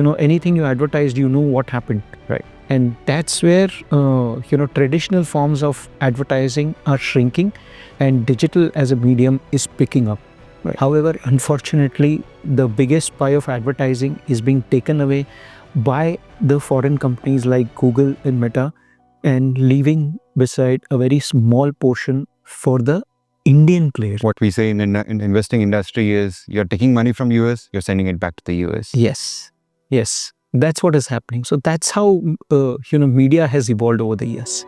anything you advertised, what happened, right? And that's where, traditional forms of advertising are shrinking and digital as a medium is picking up. Right. However, unfortunately, the biggest pie of advertising is being taken away by the foreign companies like Google and Meta, and leaving beside a very small portion for the Indian players. What we say in investing industry is you're taking money from US, you're sending it back to the US. Yes, that's what is happening. So that's how media has evolved over the years.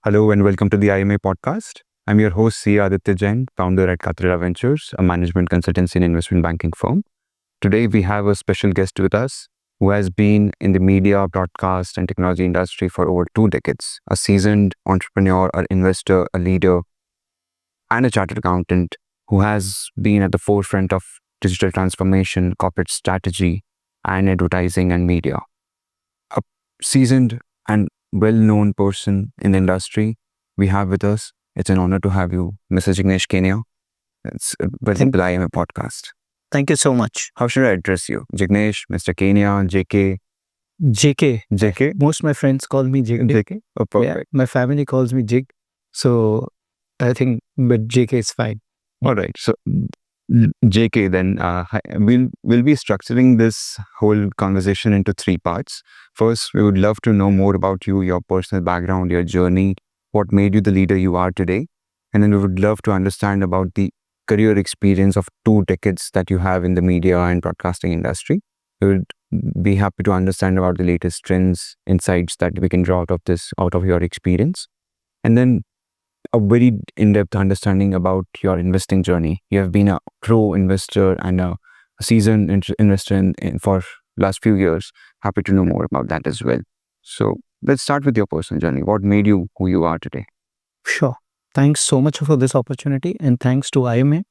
Hello and welcome to the IMA podcast. I'm your host, C. Aditya Jain, founder at Katrira Ventures, a management consultancy and investment banking firm. Today, we have a special guest with us who has been in the media, broadcast, and technology industry for over 2 decades. A seasoned entrepreneur, an investor, a leader, and a chartered accountant who has been at the forefront of digital transformation, corporate strategy, and advertising and media. A seasoned and well-known person in the industry we have with us. It's an honor to have you, Mr. Jignesh Kenia. Welcome to the IMA podcast. Thank you so much. How should I address you? Jignesh, Mr. Kenia, JK? JK? Most of my friends call me Jig. JK? Oh, perfect. Yeah, my family calls me Jig. So I think, but JK is fine. All right. So JK, then we'll be structuring this whole conversation into 3 parts. First, we would love to know more about you, your personal background, your journey, what made you the leader you are today. And then we would love to understand about the career experience of 2 decades that you have in the media and broadcasting industry. We would be happy to understand about the latest trends, insights that we can draw out of your experience. And then a very in-depth understanding about your investing journey. You have been a pro investor and a seasoned investor for last few years. Happy to know more about that as well. So let's start with your personal journey. What made you who you are today? Sure. Thanks so much for this opportunity, and thanks to IMA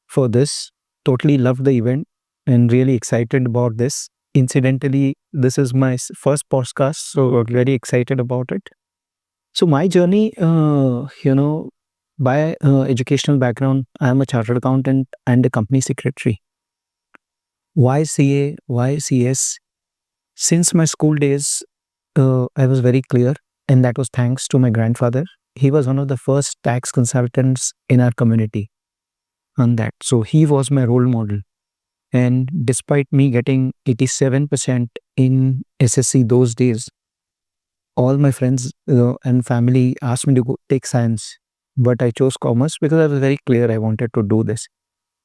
for this. Totally loved the event and really excited about this. Incidentally, this is my first podcast, so very excited about it. So my journey, by educational background, I am a chartered accountant and a company secretary. Why CA? Why CS? Since my school days, I was very clear, and that was thanks to my grandfather. He was one of the first tax consultants in our community on that. So he was my role model. And despite me getting 87% in SSC those days, all my friends and family asked me to go take science. But I chose commerce because I was very clear I wanted to do this.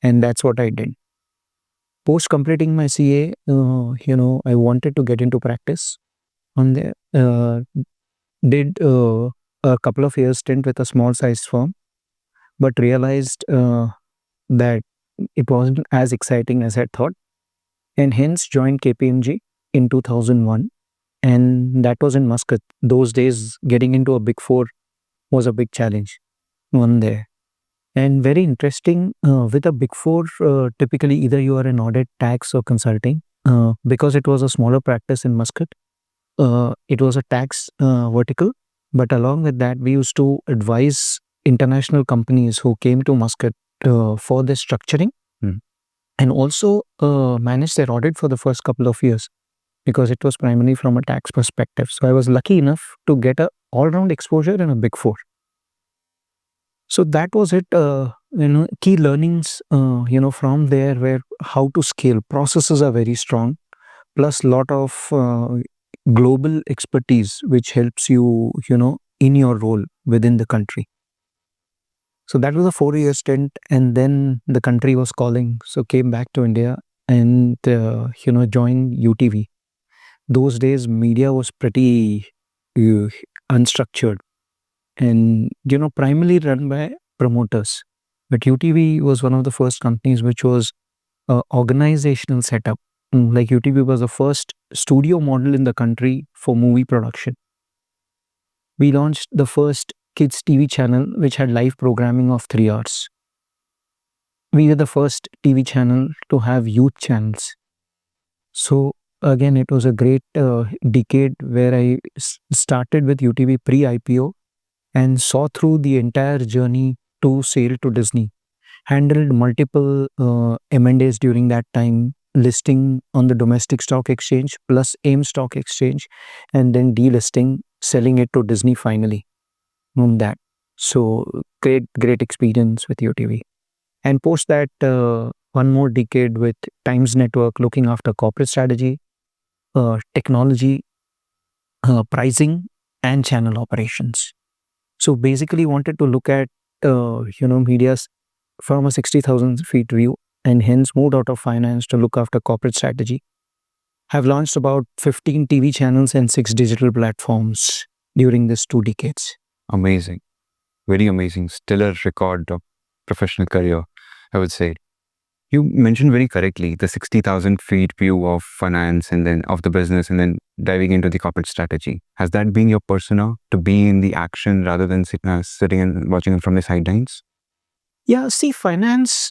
And that's what I did. Post completing my CA, I wanted to get into practice on there. Did a couple of years stint with a small sized firm, but realized that it wasn't as exciting as I thought, and hence joined KPMG in 2001, and that was in Muscat. Those days, getting into a Big Four was a big challenge on there. And very interesting, with a Big Four, typically either you are in audit, tax or consulting. Because it was a smaller practice in Muscat, it was a tax vertical. But along with that, we used to advise international companies who came to Muscat for their structuring and also manage their audit for the first couple of years, because it was primarily from a tax perspective. So I was lucky enough to get a all-round exposure in a Big Four. So that was it, key learnings, from there, where how to scale. Processes are very strong, plus lot of global expertise, which helps you, in your role within the country. So that was a 4-year stint, and then the country was calling. So came back to India and, joined UTV. Those days, media was pretty unstructured and, primarily run by promoters. But UTV was one of the first companies which was organizational setup. Like UTV was the first studio model in the country for movie production. We launched the first kids TV channel which had live programming of 3 hours. We were the first TV channel to have youth channels. So again, it was a great decade where I started with UTV pre-IPO and saw through the entire journey to sale to Disney. Handled multiple M&As during that time, listing on the domestic stock exchange plus AIM stock exchange, and then delisting, selling it to Disney finally on that. So great experience with UTV. And post that, one more decade with Times Network, looking after corporate strategy, technology, pricing, and channel operations. So basically wanted to look at media's from a 60,000 feet view, and hence moved out of finance to look after corporate strategy. Have launched about 15 TV channels and 6 digital platforms during these 2 decades. Amazing. Very amazing. Stellar record of professional career, I would say. You mentioned very correctly the 60,000 feet view of finance and then of the business and then diving into the corporate strategy. Has that been your persona, to be in the action rather than sitting and watching it from the sidelines? Yeah, see, finance,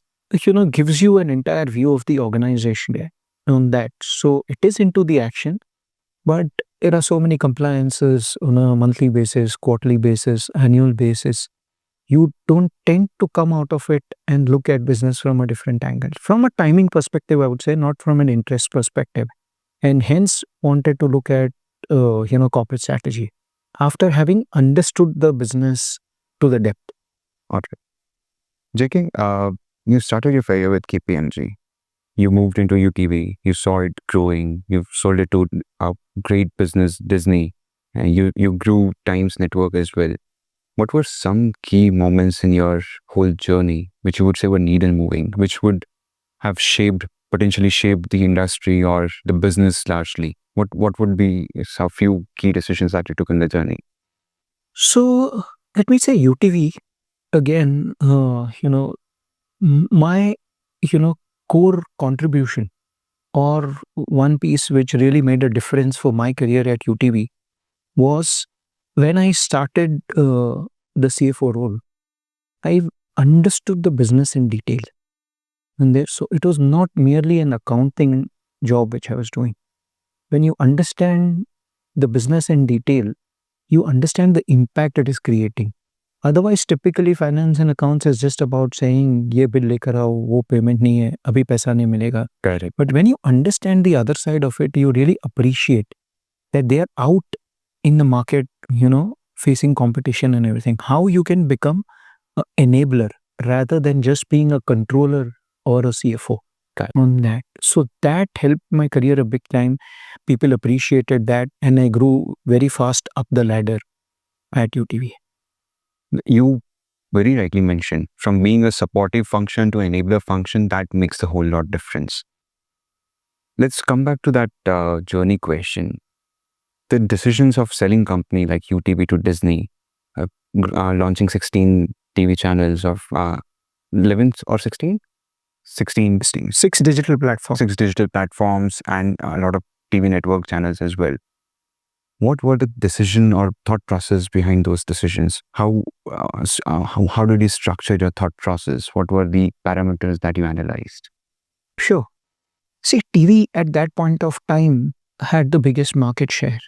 gives you an entire view of the organization on that. So it is into the action, but there are so many compliances on a monthly basis, quarterly basis, annual basis. You don't tend to come out of it and look at business from a different angle. From a timing perspective, I would say, not from an interest perspective. And hence wanted to look at, corporate strategy after having understood the business to the depth. All right. JK, you started your career with KPMG. You moved into UTV. You saw it growing. You sold it to a great business, Disney, and you grew Times Network as well. What were some key moments in your whole journey which you would say were needle moving, which would have potentially shaped the industry or the business largely? What would be a few key decisions that you took in the journey? So let me say UTV again. My core contribution, or one piece which really made a difference for my career at UTV, was when I started the CFO role. I understood the business in detail, and so it was not merely an accounting job which I was doing. When you understand the business in detail, you understand the impact it is creating. Otherwise, typically finance and accounts is just about saying ये bill लेकर आओ, वो payment नहीं है, अभी पैसा नहीं मिलेगा. Correct. But when you understand the other side of it, you really appreciate that they are out in the market, facing competition and everything. How you can become an enabler rather than just being a controller or a CFO. On that. So that helped my career a big time. People appreciated that, and I grew very fast up the ladder at UTV. You very rightly mentioned, from being a supportive function to enabler function, that makes a whole lot difference. Let's come back to that journey question. The decisions of selling company like UTV to Disney, launching 16 TV channels of 11 or 16? 16. 6 digital platforms. 6 digital platforms and a lot of TV network channels as well. What were the decision or thought process behind those decisions? How did you structure your thought process? What were the parameters that you analyzed? Sure. See, TV at that point of time had the biggest market share.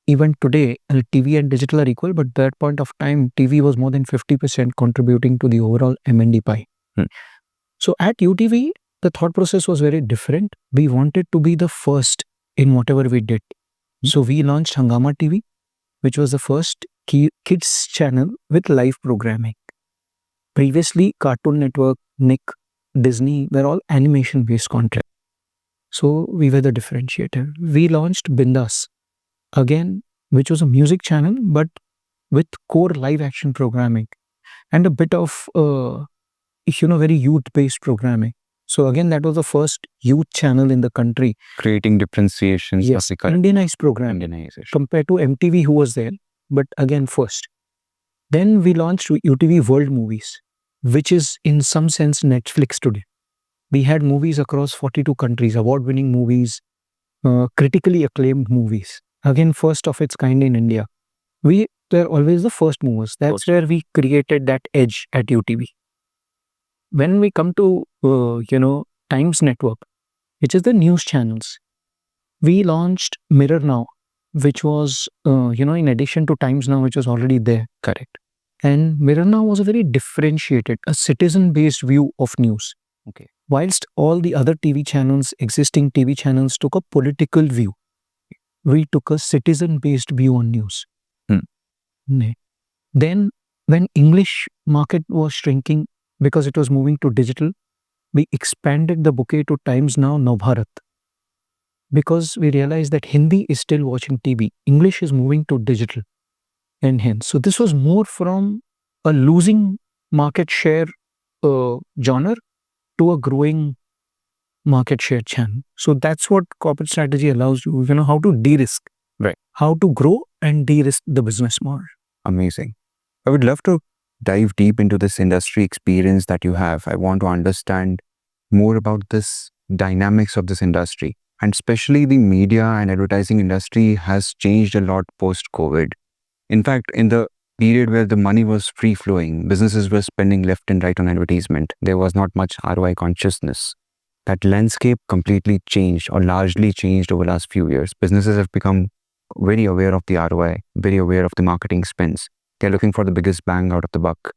Even today, TV and digital are equal, but at that point of time, TV was more than 50% contributing to the overall M&D pie. So at UTV, the thought process was very different. We wanted to be the first in whatever we did. So we launched Hangama TV, which was the first kids channel with live programming. Previously, Cartoon Network, Nick, Disney were all animation-based content. So we were the differentiator. We launched Bindas, again, which was a music channel, but with core live action programming and a bit of very youth-based programming. So again, that was the first youth channel in the country. Creating differentiations. Yes, Indianized program compared to MTV who was there, but again first. Then we launched UTV World Movies, which is in some sense Netflix today. We had movies across 42 countries, award-winning movies, critically acclaimed movies. Again, first of its kind in India. We were always the first movers. That's where we created that edge at UTV. When we come to, Times Network, which is the news channels, we launched Mirror Now, which was, in addition to Times Now, which was already there. Correct. And Mirror Now was a very differentiated, a citizen-based view of news. Okay. Whilst all the other TV channels, existing TV channels, took a political view, we took a citizen-based view on news. Ne. Then, when English market was shrinking because it was moving to digital, we expanded the bouquet to Times Now, Navbharat, because we realized that Hindi is still watching TV, English is moving to digital, and hence. So this was more from a losing market share genre to a growing market share channel. So that's what corporate strategy allows you, how to de-risk, Right. how to grow and de-risk the business model. Amazing. I would love to dive deep into this industry experience that you have. I want to understand more about this dynamics of this industry, and especially the media and advertising industry has changed a lot post-COVID. In fact, in the period where the money was free flowing, businesses were spending left and right on advertisement. There was not much ROI consciousness. That landscape completely changed or largely changed over the last few years. Businesses have become very aware of the ROI, very aware of the marketing spends. They're looking for the biggest bang out of the buck.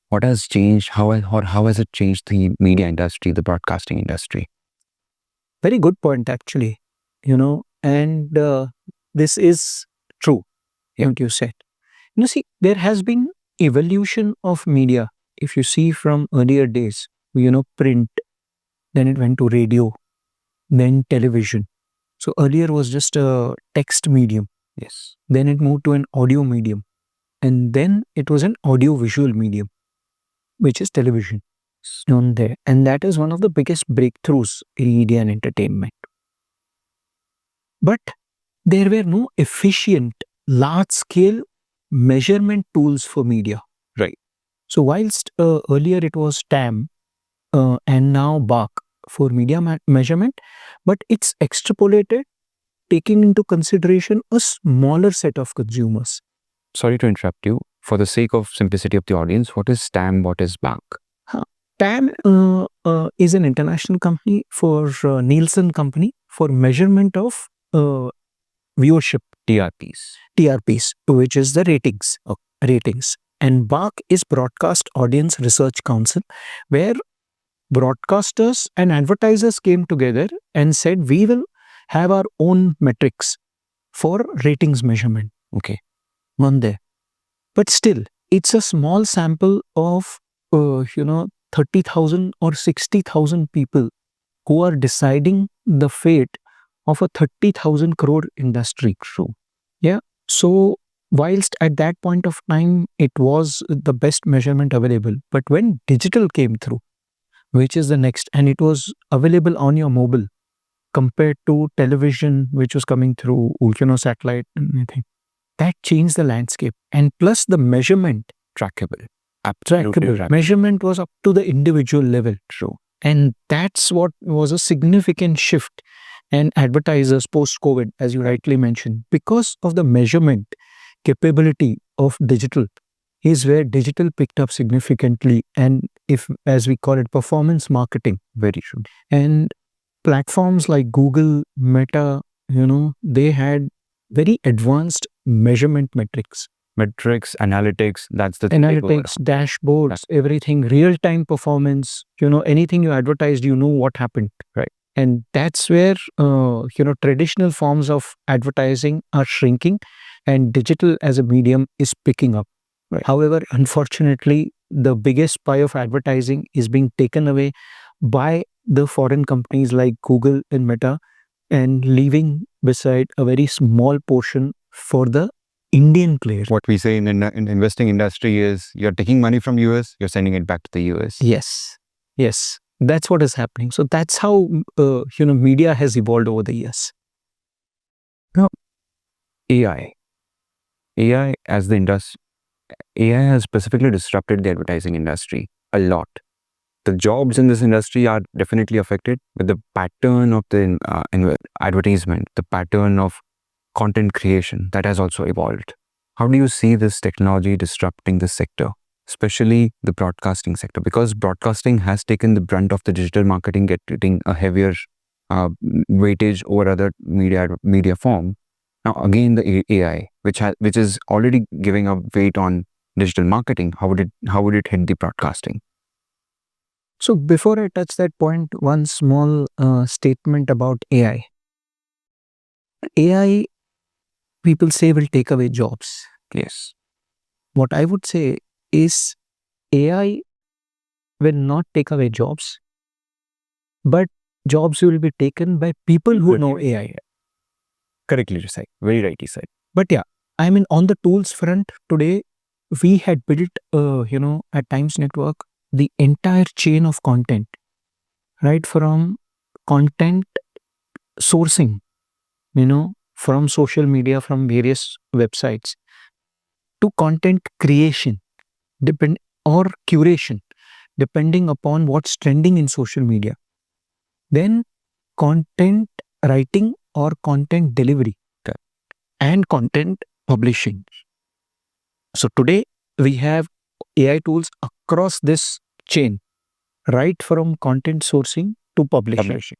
What has changed? How has it changed the media industry, the broadcasting industry? Very good point, actually. And this is true, what you said. See, there has been evolution of media. If you see from earlier days, print, then it went to radio, then television. So earlier was just a text medium. Yes. Then it moved to an audio medium. And then it was an audio-visual medium, which is television on there. And that is one of the biggest breakthroughs in media and entertainment. But there were no efficient, large-scale measurement tools for media. Right. So whilst earlier it was TAM and now BARC for media measurement, but it's extrapolated, taking into consideration a smaller set of consumers. Sorry to interrupt you. For the sake of simplicity of the audience, what is TAM? What is BARC? TAM is an international company for Nielsen company for measurement of viewership. TRPs, which is the ratings. Ratings. And BARC is Broadcast Audience Research Council, where broadcasters and advertisers came together and said, we will have our own metrics for ratings measurement. Okay. One there. But still, it's a small sample of, 30,000 or 60,000 people who are deciding the fate of a 30,000 crore industry. True. Yeah. So, whilst at that point of time, it was the best measurement available. But when digital came through, which is the next, and it was available on your mobile compared to television, which was coming through, satellite and anything, that changed the landscape. And plus the measurement, Trackable. trackable. Measurement was up to the individual level. True. And that's what was a significant shift. And advertisers post-COVID, as you rightly mentioned, because of the measurement capability of digital, is where digital picked up significantly. And if, as we call it, performance marketing. Very true. And platforms like Google, Meta, they had very advanced measurement metrics. Analytics, that's the Analytics, dashboards, everything, real-time performance, anything you advertised, what happened. Right. And that's where, traditional forms of advertising are shrinking and digital as a medium is picking up. Right. However, unfortunately, the biggest pie of advertising is being taken away by the foreign companies like Google and Meta, and leaving beside a very small portion for the Indian players. What we say in investing industry is you're taking money from US, you're sending it back to the US. Yes. That's what is happening. So that's how, media has evolved over the years. Now, AI as the industry, AI has specifically disrupted the advertising industry a lot. The jobs in this industry are definitely affected, but the pattern of the advertisement, the pattern of content creation, that has also evolved. How do you see this technology disrupting this sector, especially the broadcasting sector? Because broadcasting has taken the brunt of the digital marketing getting a heavier weightage over other media form. Now again, the AI, which is already giving a weight on digital marketing, how would it hit the broadcasting? So before I touch that point, one small statement about AI. AI, people say, will take away jobs. Yes. What I would say is AI will not take away jobs, but jobs will be taken by people who know AI. Correctly said. Very rightly said. But yeah, I mean, on the tools front, today we had built, at Times Network, the entire chain of content, right? From content sourcing, from social media, from various websites, to content creation, or curation, depending upon what's trending in social media. Then content writing or content delivery, Okay. and content publishing. So today we have AI tools across this chain, right from content sourcing to publishing,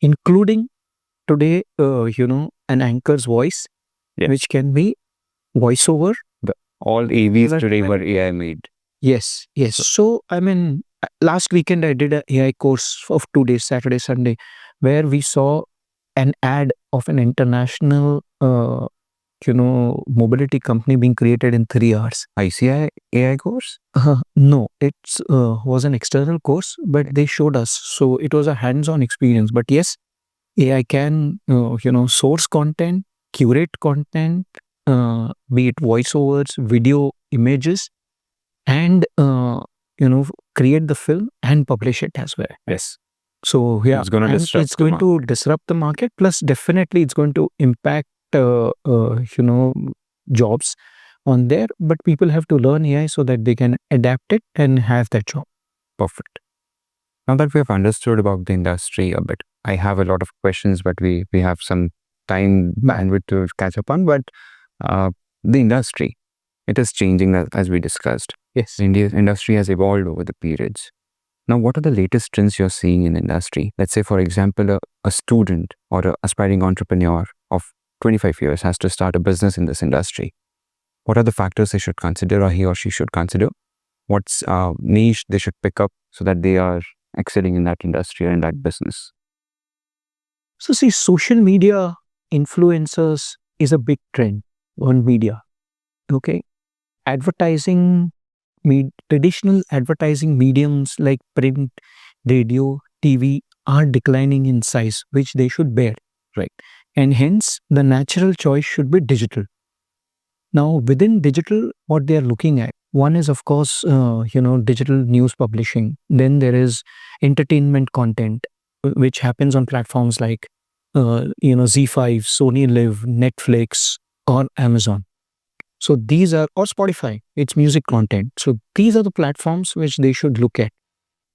including today, an anchor's voice, Yes. which can be voiceover. All AVs That- today were AI made. Yes, yes. So, I mean, last weekend I did a AI course of 2 days, Saturday, Sunday, where we saw an ad of an international, mobility company being created in 3 hours. ICI AI course? No, it's was an external course, but they showed us. So it was a hands-on experience. But yes, AI can, source content, curate content, be it voiceovers, video, images, and create the film and publish it as well. Yes. So yeah, It's gonna and disrupt it's the going to disrupt the market. Plus, definitely, it's going to impact jobs on there. But people have to learn AI so that they can adapt it and have that job. Perfect. Now that we have understood about the industry a bit, I have a lot of questions, but we have some time bandwidth to catch up on. But the industry, it is changing as we discussed. Yes. The industry has evolved over the periods. Now, what are the latest trends you're seeing in industry? Let's say, for example, a student or an aspiring entrepreneur of 25 years has to start a business in this industry. What are the factors they should consider, or he or she should consider? What's niche they should pick up so that they are excelling in that industry or in that business? So see, social media influencers is a big trend on media. Okay. Advertising, traditional advertising mediums like print, radio, TV are declining in size, which they should bear. Right. And hence, the natural choice should be digital. Now, within digital, what they are looking at, one is, of course, digital news publishing. Then there is entertainment content, which happens on platforms like, Z5, Sony Live, Netflix, or Amazon. So these are, or Spotify, it's music content. So these are the platforms which they should look at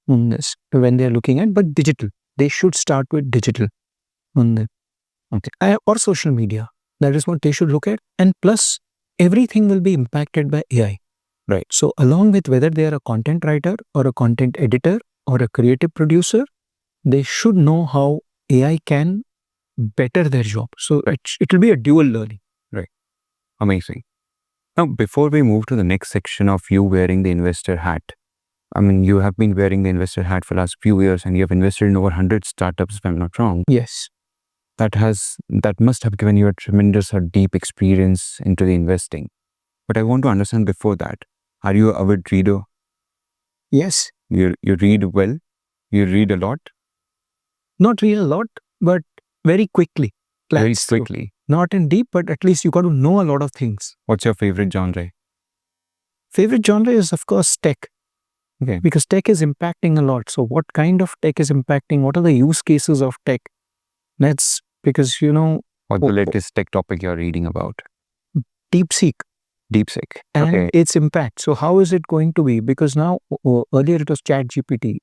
on this when they're looking at, but digital. They should start with digital on the, okay. Or social media. That is what they should look at. And plus, everything will be impacted by AI. Right. So along with whether they are a content writer or a content editor or a creative producer, they should know how AI can better their job. So it will be a dual learning. Right. Amazing. Now, before we move to the next section of you wearing the investor hat, I mean, you have been wearing the investor hat for the last few years and you have invested in over 100 startups, if I'm not wrong. Yes. That must have given you a tremendous or deep experience into the investing. But I want to understand before that, are you an avid reader? Yes. You read well? You read a lot? Not read a lot, but very quickly. Very quickly. Not in deep, but at least you got to know a lot of things. What's your favorite genre? Favorite genre is, of course, tech. Okay. Because tech is impacting a lot. So what kind of tech is impacting? What are the use cases of tech? That's because, What's the latest tech topic you're reading about? DeepSeek. DeepSeek. And Okay. its impact. So how is it going to be? Because now, earlier it was ChatGPT,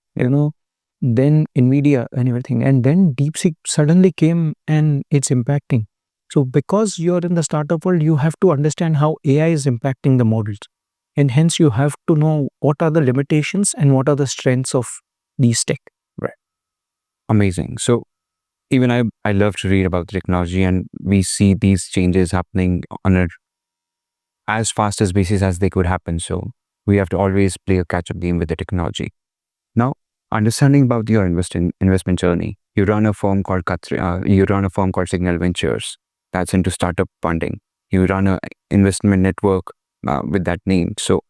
then NVIDIA and everything. And then DeepSeek suddenly came and it's impacting. So because you're in the startup world, you have to understand how AI is impacting the models. And hence you have to know what are the limitations and what are the strengths of these tech. Right. Amazing. So even I love to read about the technology, and we see these changes happening on a as fast as basis as they could happen. So we have to always play a catch-up game with the technology. Now, understanding about your investment journey, you run a firm called you run a firm called Signal Ventures that's into startup funding. You run a investment network with that name. So,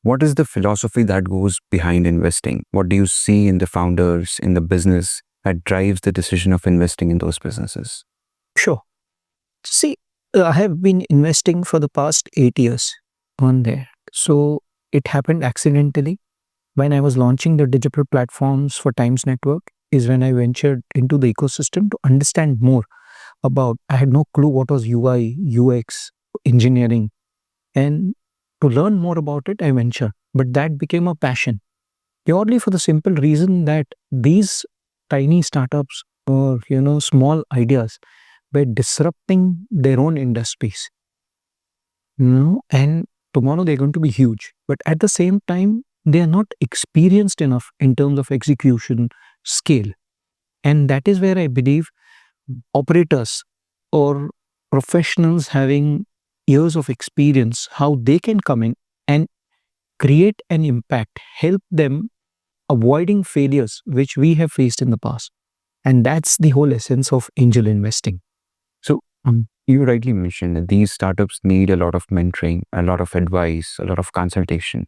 what is the philosophy that goes behind investing? What do you see in the founders in the business that drives the decision of investing in those businesses? Sure. See, I have been investing for the past 8 years on there. So it happened accidentally when I was launching the digital platforms for Times Network. Is when I ventured into the ecosystem to understand more about. I had no clue what was UI, UX, engineering, and to learn more about it, I ventured. But that became a passion purely for the simple reason that these tiny startups or small ideas were disrupting their own industries, and tomorrow they're going to be huge. But at the same time, they are not experienced enough in terms of execution scale. And that is where I believe operators or professionals having years of experience, how they can come in and create an impact, help them avoiding failures which we have faced in the past. And that's the whole essence of angel investing. So, you rightly mentioned that these startups need a lot of mentoring, a lot of advice, a lot of consultation.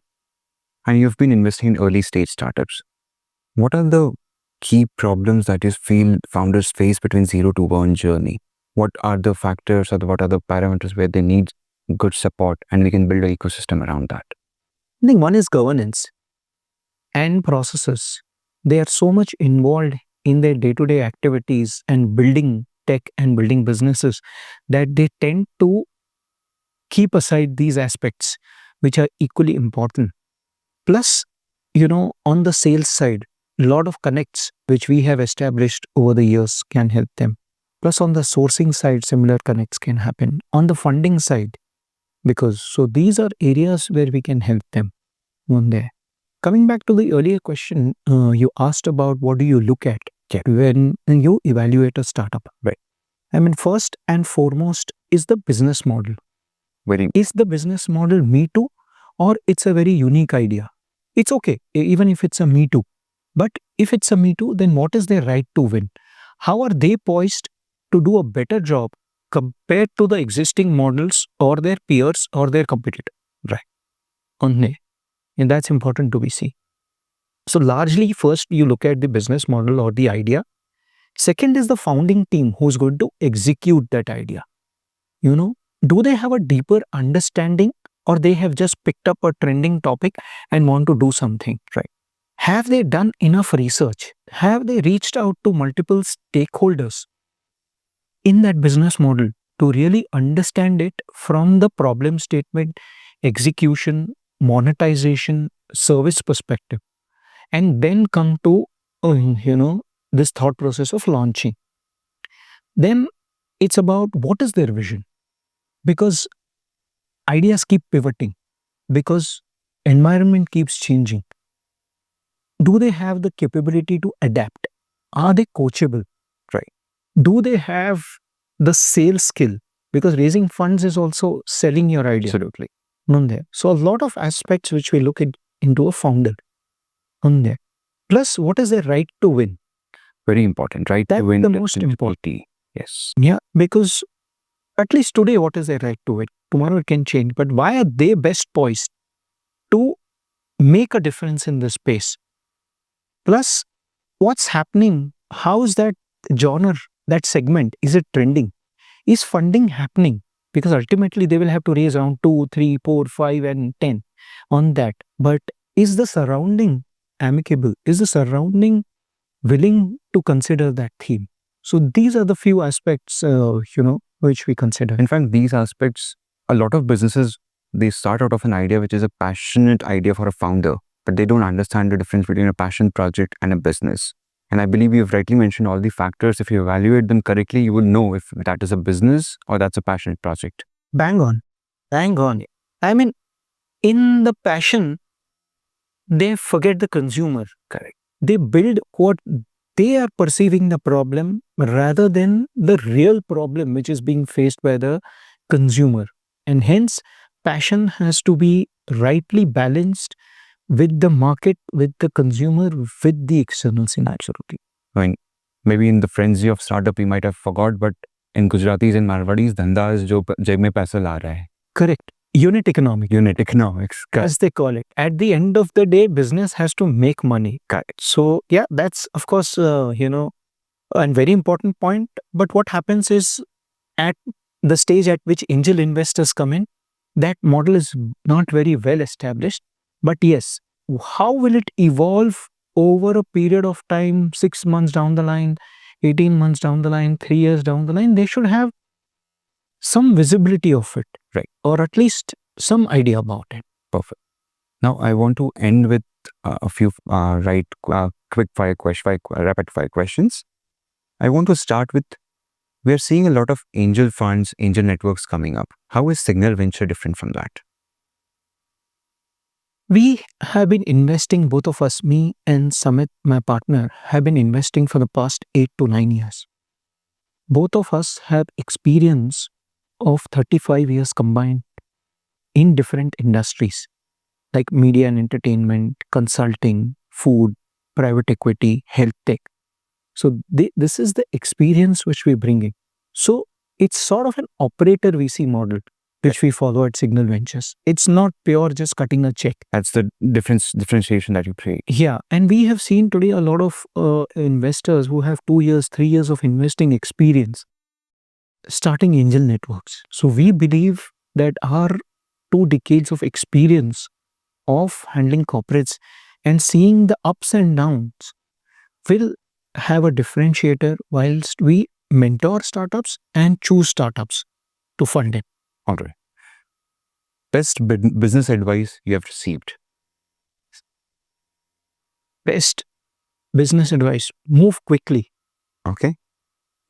And you've been investing in early stage startups. What are the key problems that you feel founders face between 0 to 1 journey? What are the factors or what are the parameters where they need good support and we can build an ecosystem around that? I think one is governance and processes. They are so much involved in their day to day activities and building tech and building businesses that they tend to keep aside these aspects, which are equally important. Plus, on the sales side, a lot of connects which we have established over the years can help them. Plus, on the sourcing side, similar connects can happen. On the funding side, because so these are areas where we can help them on there. Coming back to the earlier question, you asked about what do you look at when you evaluate a startup. Right. I mean, first and foremost is the business model. Is the business model me too, or it's a very unique idea? It's okay, even if it's a me too. But if it's a me too, then what is their right to win? How are they poised to do a better job compared to the existing models or their peers or their competitor? Right. And that's important to be seen. So largely, first you look at the business model or the idea. Second is the founding team who's going to execute that idea. Do they have a deeper understanding or they have just picked up a trending topic and want to do something? Right. Have they done enough research? Have they reached out to multiple stakeholders in that business model to really understand it from the problem statement, execution, monetization, service perspective, and then come to, this thought process of launching? Then it's about what is their vision, because ideas keep pivoting, because environment keeps changing. Do they have the capability to adapt? Are they coachable? Right. Do they have the sales skill? Because raising funds is also selling your idea. Absolutely. On there. So a lot of aspects which we look into a founder on there. Plus, what is their right to win? Very important, right? That's to win the most important. Yes. Yeah, because at least today, what is their right to win? Tomorrow it can change. But why are they best poised to make a difference in this space? Plus, what's happening? How is that genre, that segment, is it trending? Is funding happening? Because ultimately they will have to raise around 2, 3, 4, 5, and 10 on that. But is the surrounding amicable? Is the surrounding willing to consider that theme? So these are the few aspects, which we consider. In fact, these aspects, a lot of businesses, they start out of an idea which is a passionate idea for a founder, but they don't understand the difference between a passion project and a business. And I believe you've rightly mentioned all the factors. If you evaluate them correctly, you will know if that is a business or that's a passionate project. Bang on. Bang on. I mean, in the passion, they forget the consumer. Correct. They build what they are perceiving the problem rather than the real problem which is being faced by the consumer. And hence, passion has to be rightly balanced with the market, with the consumer, with the external scenario. Absolutely. I mean, maybe in the frenzy of startup, we might have forgot, but in Gujaratis and Marwadis, dhanda is jo jeb mein paisa la raha hai. Correct. Unit economics. Unit economics. As they call it. At the end of the day, business has to make money. Correct. So, yeah, that's, of course, a very important point. But what happens is, at the stage at which angel investors come in, that model is not very well established. But yes, how will it evolve over a period of time, 6 months down the line, 18 months down the line, 3 years down the line? They should have some visibility of it, right? Or at least some idea about it. Perfect. Now, I want to end with a few quick fire rapid fire questions. I want to start with, we are seeing a lot of angel funds, angel networks coming up. How is Signal Venture different from that? We have been investing, both of us, me and Samit, my partner, have been investing for the past 8 to 9 years. Both of us have experience of 35 years combined in different industries like media and entertainment, consulting, food, private equity, health tech. So this is the experience which we bring in. So it's sort of an operator VC model which we follow at Signal Ventures. It's not pure just cutting a check. That's the differentiation that you create. Yeah, and we have seen today a lot of investors who have 2 years, 3 years of investing experience starting angel networks. So we believe that our 2 decades of experience of handling corporates and seeing the ups and downs will have a differentiator whilst we mentor startups and choose startups to fund it. All right. Best business advice you have received? Best business advice: move quickly. Okay.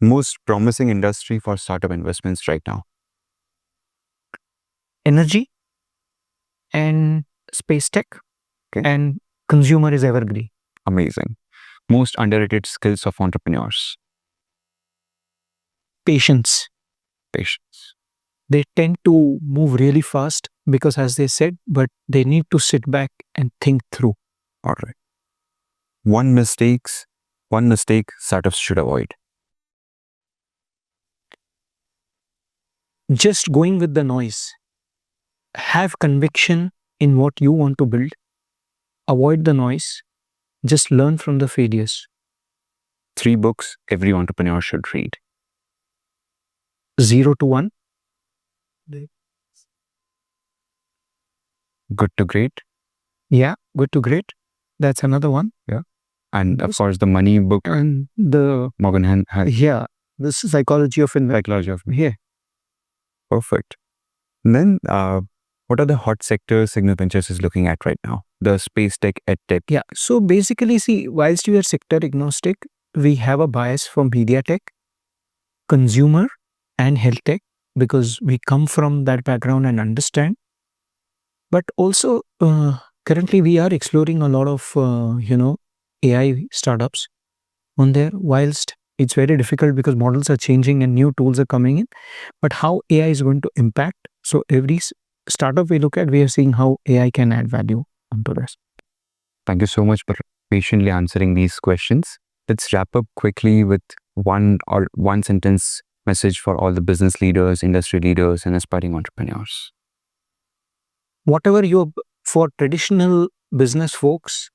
Most promising industry for startup investments right now? Energy and space tech. Okay. And consumer is evergreen. Amazing. Most underrated skills of entrepreneurs? Patience. Patience. They tend to move really fast because, as they said, but they need to sit back and think through. All right. One mistake startups should avoid? Just going with the noise. Have conviction in what you want to build. Avoid the noise. Just learn from the failures. 3 books every entrepreneur should read? 0 to 1. Good to Great? Yeah, Good to Great. That's another one. Yeah. And of course, the money book. And the Morgan yeah, this is Psychology of Psychology of Yeah. Perfect. And then, what are the hot sectors Signal Ventures is looking at right now? The space tech, ed tech. Yeah. So basically, see, whilst we are sector agnostic, we have a bias for media tech, consumer, and health tech because we come from that background and understand. But also, currently we are exploring a lot of, AI startups on there, whilst it's very difficult because models are changing and new tools are coming in. But how AI is going to impact. So every startup we look at, we are seeing how AI can add value onto this. Thank you so much for patiently answering these questions. Let's wrap up quickly with one sentence message for all the business leaders, industry leaders, and aspiring entrepreneurs. Whatever for traditional business folks,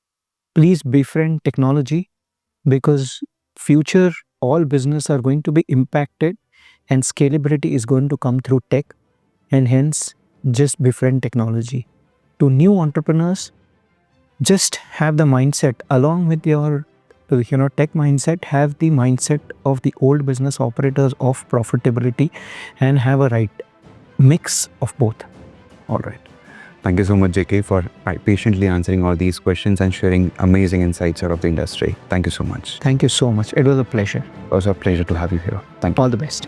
please befriend technology because future all business are going to be impacted and scalability is going to come through tech, and hence just befriend technology. To new entrepreneurs, just have the mindset along with your tech mindset, have the mindset of the old business operators of profitability and have a right mix of both. All right. Thank you so much, JK, for patiently answering all these questions and sharing amazing insights out of the industry. Thank you so much. Thank you so much. It was a pleasure. It was a pleasure to have you here. Thank you. All the best.